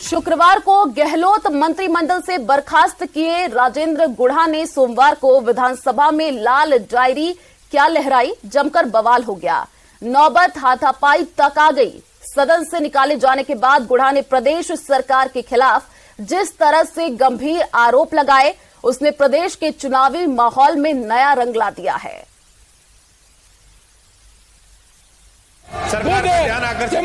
शुक्रवार को गहलोत मंत्रिमंडल से बर्खास्त किए राजेंद्र गुढ़ा ने सोमवार को विधानसभा में लाल डायरी क्या लहराई, जमकर बवाल हो गया। नौबत हाथापाई तक आ गई। सदन से निकाले जाने के बाद गुढ़ा ने प्रदेश सरकार के खिलाफ जिस तरह से गंभीर आरोप लगाए, उसने प्रदेश के चुनावी माहौल में नया रंग ला दिया है। सरकार का ध्यान आकर्षित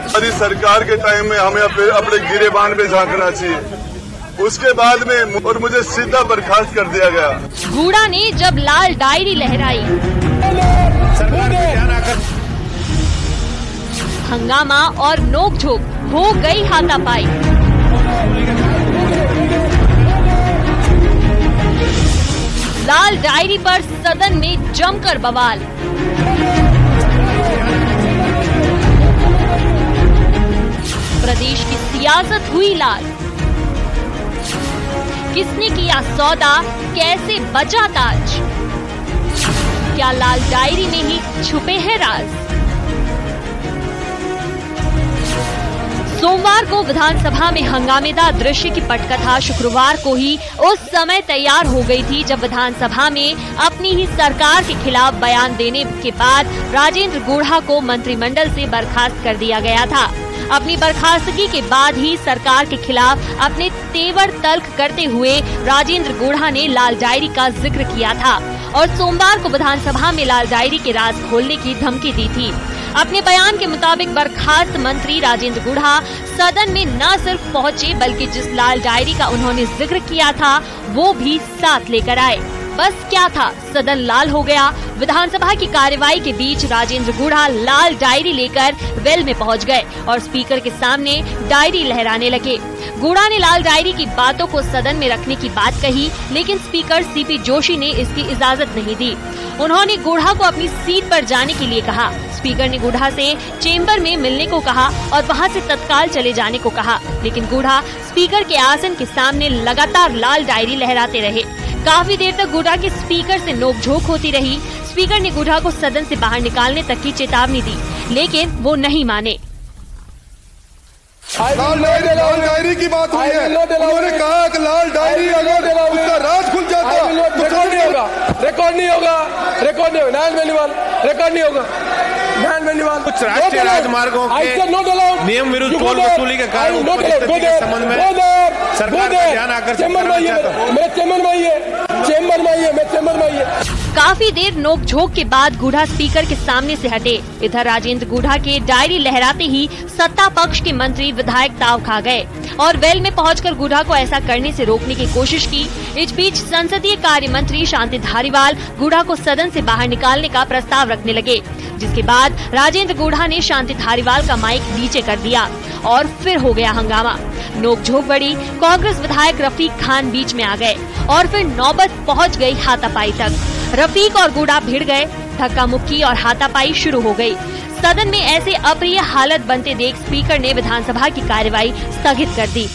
हमारी सरकार के टाइम में हमें अपने गिरेबान पे झांकना चाहिए। उसके बाद में और मुझे सीधा बर्खास्त कर दिया गया। गुढ़ा ने जब लाल डायरी लहराई, सरकार का ध्यान आकर्षित, हंगामा और नोकझोंक, हो गई हाथापाई। लाल डायरी पर सदन में जमकर बवाल। प्रदेश की सियासत हुई लाल। किसने किया सौदा, कैसे बचा ताज? क्या लाल डायरी में ही छुपे हैं राज? सोमवार को विधानसभा में हंगामेदार दृश्य की पटकथा शुक्रवार को ही उस समय तैयार हो गई थी जब विधानसभा में अपनी ही सरकार के खिलाफ बयान देने के बाद राजेंद्र गुढ़ा को मंत्रिमंडल से बर्खास्त कर दिया गया था। अपनी बर्खास्तगी के बाद ही सरकार के खिलाफ अपने तेवर तल्ख करते हुए राजेंद्र गुढ़ा ने लाल डायरी का जिक्र किया था और सोमवार को विधानसभा में लाल डायरी के राज खोलने की धमकी दी थी। अपने बयान के मुताबिक बर्खास्त मंत्री राजेंद्र गुढ़ा सदन में न सिर्फ पहुंचे बल्कि जिस लाल डायरी का उन्होंने जिक्र किया था वो भी साथ लेकर आए। बस क्या था, सदन लाल हो गया। विधानसभा की कार्यवाही के बीच राजेंद्र गुढ़ा लाल डायरी लेकर वेल में पहुंच गए और स्पीकर के सामने डायरी लहराने लगे। गुढ़ा ने लाल डायरी की बातों को सदन में रखने की बात कही, लेकिन स्पीकर सीपी जोशी ने इसकी इजाजत नहीं दी। उन्होंने गुढ़ा को अपनी सीट पर जाने के लिए कहा। स्पीकर ने गुढ़ा से चेंबर में मिलने को कहा और वहां से तत्काल चले जाने को कहा, लेकिन गुढ़ा स्पीकर के आसन के सामने लगातार लाल डायरी लहराते रहे। काफी देर तक गुढ़ा की स्पीकर से नोकझोंक होती रही। स्पीकर ने गुढ़ा को सदन से बाहर निकालने तक की चेतावनी दी, लेकिन वो नहीं माने। लाल डायरी की बात हुई है, उन्होंने कहा कि लाल डायरी अगर उसका राज खुल जाता तो रिकॉर्ड नहीं होगा, रिकॉर्ड नहीं होगा, रिकॉर्ड नहीं होगा, रिकॉर्ड नहीं होगा। कुछ राष्ट्रीय राजमार्गों के नियम विरुद्ध टोल वसूली के कारण के संबंध में सरकार का ध्यान आकर्षित करना चाहता हूं। चेंबर में आइए। काफी देर नोकझोंक के बाद गुढ़ा स्पीकर के सामने से हटे। इधर राजेंद्र गुढ़ा के डायरी लहराते ही सत्ता पक्ष के मंत्री विधायक ताव खा गए और वेल में पहुंचकर गुढ़ा को ऐसा करने से रोकने की कोशिश की। इस बीच संसदीय कार्य मंत्री शांति धारीवाल गुढ़ा को सदन से बाहर निकालने का प्रस्ताव रखने लगे, जिसके बाद राजेंद्र गुढ़ा ने शांति धारीवाल का माइक नीचे कर दिया और फिर हो गया हंगामा। नोकझोंक बढ़ी। कांग्रेस विधायक रफीक खान बीच में आ गए और फिर नौबत पहुंच गई हाथापाई तक। रफीक और गुढ़ा भिड़ गए। धक्का मुक्की और हाथापाई शुरू हो गई। सदन में ऐसे अप्रिय हालत बनते देख स्पीकर ने विधानसभा की कार्यवाही स्थगित कर दी।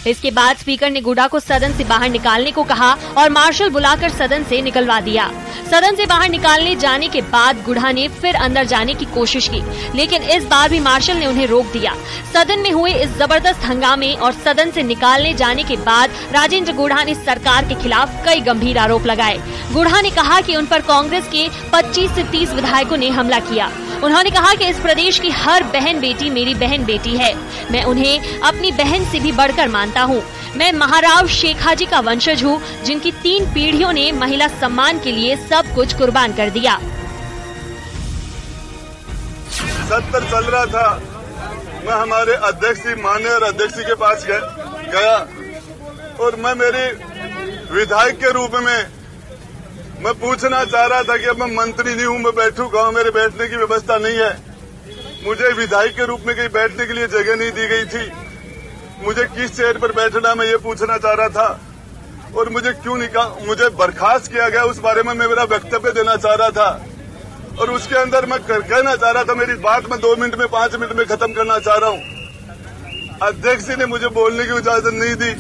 इसके बाद स्पीकर ने गुढ़ा को सदन से बाहर निकालने को कहा और मार्शल बुलाकर सदन से निकलवा दिया। सदन से बाहर निकालने जाने के बाद गुढ़ा ने फिर अंदर जाने की कोशिश की, लेकिन इस बार भी मार्शल ने उन्हें रोक दिया। सदन में हुए इस जबरदस्त हंगामे और सदन से निकालने जाने के बाद राजेंद्र गुढ़ा ने सरकार के खिलाफ कई गंभीर आरोप लगाए। गुढ़ा ने कहा कि उन पर कांग्रेस के 25 से 30 विधायकों ने हमला किया। उन्होंने कहा कि इस प्रदेश की हर बहन बेटी मेरी बहन बेटी है। मैं उन्हें अपनी बहन से भी बढ़कर मानता हूँ। मैं महाराव शेखाजी का वंशज हूँ, जिनकी 3 पीढ़ियों ने महिला सम्मान के लिए सब कुछ कुर्बान कर दिया। सत्र चल रहा था, मैं हमारे अध्यक्ष माननीय अध्यक्ष के पास गया और मैं मेरी विधायक के रूप में मैं पूछना चाह रहा था कि अब मैं मंत्री नहीं हूं, मैं बैठूं कहां, मेरे बैठने की व्यवस्था नहीं है। मुझे विधायक के रूप में कहीं बैठने के लिए जगह नहीं दी गई थी। मुझे किस चेयर पर बैठना मैं ये पूछना चाह रहा था और मुझे बर्खास्त किया गया, उस बारे में मैं मेरा वक्तव्य देना चाह रहा था और उसके अंदर मैं कहना चाह रहा था। मेरी बात मैं 2 मिनट में 5 मिनट में खत्म करना चाह रहा हूं। अध्यक्ष ने मुझे बोलने की इजाजत नहीं दी।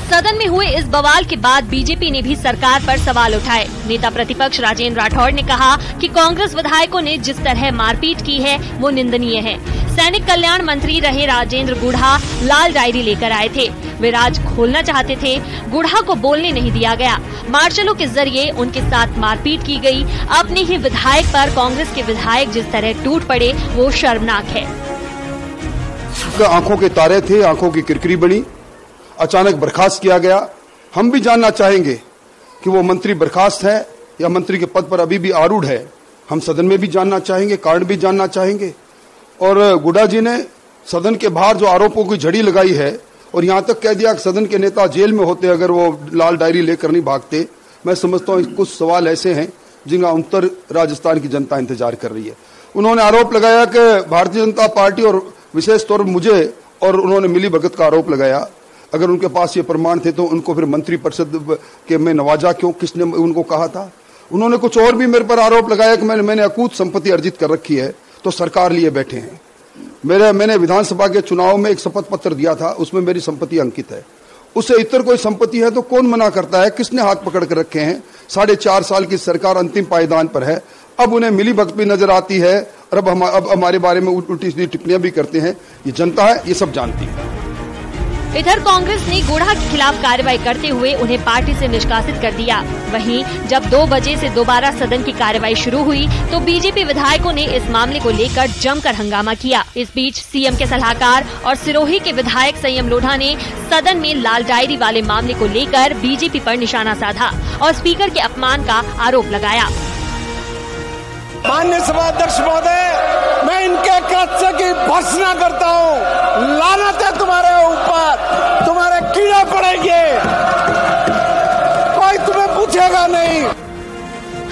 सदन में हुए इस बवाल के बाद बीजेपी ने भी सरकार पर सवाल उठाए, नेता प्रतिपक्ष राजेंद्र राठौड़ ने कहा कि कांग्रेस विधायकों ने जिस तरह मारपीट की है वो निंदनीय है। सैनिक कल्याण मंत्री रहे राजेंद्र गुढ़ा लाल डायरी लेकर आए थे। वे राज खोलना चाहते थे, गुढ़ा को बोलने नहीं दिया गया। मार्शलों के जरिए उनके साथ मारपीट की गई। अपने ही विधायक पर कांग्रेस के विधायक जिस तरह टूट पड़े वो शर्मनाक है। आंखों के तारे थे, आंखों की किरकिरी बनी, अचानक बर्खास्त किया गया। हम भी जानना चाहेंगे कि वो मंत्री बर्खास्त है या मंत्री के पद पर अभी भी आरूढ़ है। हम सदन में भी जानना चाहेंगे, कारण भी जानना चाहेंगे। और गुढ़ा जी ने सदन के बाहर जो आरोपों की झड़ी लगाई है और यहां तक कह दिया कि सदन के नेता जेल में होते अगर वो लाल डायरी लेकर नहीं भागते। मैं समझता हूं कुछ सवाल ऐसे हैं जिनका उत्तर राजस्थान की जनता इंतजार कर रही है। उन्होंने आरोप लगाया कि भारतीय जनता पार्टी और विशेष तौर पर मुझे और उन्होंने मिली भगत का आरोप लगाया। अगर उनके पास ये प्रमाण थे तो उनको फिर मंत्री परिषद के में नवाजा क्यों, किसने उनको कहा था? उन्होंने कुछ और भी मेरे पर आरोप लगाया कि मैंने अकूत संपत्ति अर्जित कर रखी है तो सरकार लिए बैठे हैं। मैंने विधानसभा के चुनाव में एक शपथ पत्र दिया था, उसमें मेरी संपत्ति अंकित है। उससे इतर कोई संपत्ति है तो कौन मना करता है? किसने हाथ पकड़ कर रखे हैं? 4.5 साल की सरकार अंतिम पायदान पर है। अब उन्हें मिली भगत भी नजर आती है और अब हमारे बारे में उल्टी सीधी टिप्पणियां भी करते हैं। ये जनता है, ये सब जानती है। इधर कांग्रेस ने गुढ़ा के खिलाफ कार्रवाई करते हुए उन्हें पार्टी से निष्कासित कर दिया। वहीं जब 2 बजे से दोबारा सदन की कार्रवाई शुरू हुई तो बीजेपी विधायकों ने इस मामले को लेकर जमकर हंगामा किया। इस बीच सीएम के सलाहकार और सिरोही के विधायक संयम लोढ़ा ने सदन में लाल डायरी वाले मामले को लेकर बीजेपी पर निशाना साधा और स्पीकर के अपमान का आरोप लगाया। माननीय सभाध्यक्ष महोदय, मैं इनके कृत्य की भर्त्सना करता हूँ। लानत है तुम्हारे ऊपर, तुम्हारे कीड़े पड़ेंगे, कोई तुम्हें पूछेगा नहीं।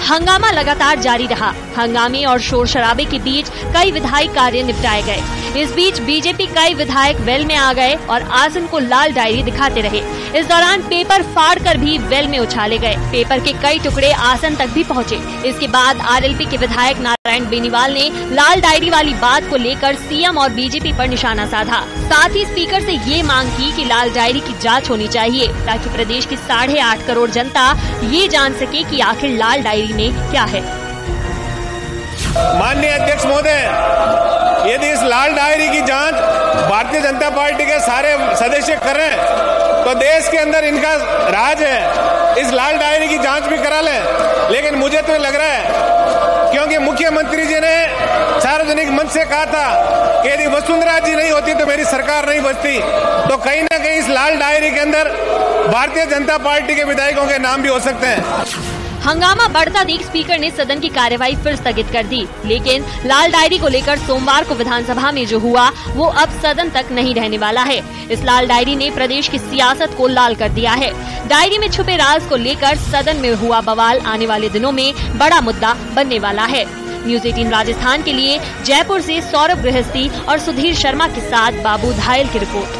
हंगामा लगातार जारी रहा। हंगामे और शोर शराबे के बीच कई विधायी कार्य निपटाए गए। इस बीच बीजेपी कई विधायक वेल में आ गए और आसन को लाल डायरी दिखाते रहे। इस दौरान पेपर फाड़कर भी वेल में उछाले गए। पेपर के कई टुकड़े आसन तक भी पहुंचे। इसके बाद आरएलपी के विधायक नारायण बेनीवाल ने लाल डायरी वाली बात को लेकर सीएम और बीजेपी पर निशाना साधा। साथ ही स्पीकर से ये मांग की कि लाल डायरी की जांच होनी चाहिए ताकि प्रदेश की 8.5 करोड़ जनता ये जान सके कि आखिर लाल डायरी में क्या है। माननीय अध्यक्ष महोदय, यदि इस लाल डायरी की जांच भारतीय जनता पार्टी के सारे सदस्य करें तो देश के अंदर इनका राज है। इस लाल डायरी की जांच भी करा लें। लेकिन मुझे तो लग रहा है क्योंकि मुख्यमंत्री जी ने सार्वजनिक मंच से कहा था कि यदि वसुंधरा जी नहीं होती तो मेरी सरकार नहीं बचती, तो कहीं न कहीं इस लाल डायरी के अंदर भारतीय जनता पार्टी के विधायकों के नाम भी हो सकते हैं। हंगामा बढ़ता देख स्पीकर ने सदन की कार्यवाही फिर स्थगित कर दी। लेकिन लाल डायरी को लेकर सोमवार को विधानसभा में जो हुआ वो अब सदन तक नहीं रहने वाला है। इस लाल डायरी ने प्रदेश की सियासत को लाल कर दिया है। डायरी में छुपे राज को लेकर सदन में हुआ बवाल आने वाले दिनों में बड़ा मुद्दा बनने वाला है। न्यूज़ 18 राजस्थान के लिए जयपुर से सौरभ गृहस्थी और सुधीर शर्मा के साथ बाबू धायल की रिपोर्ट।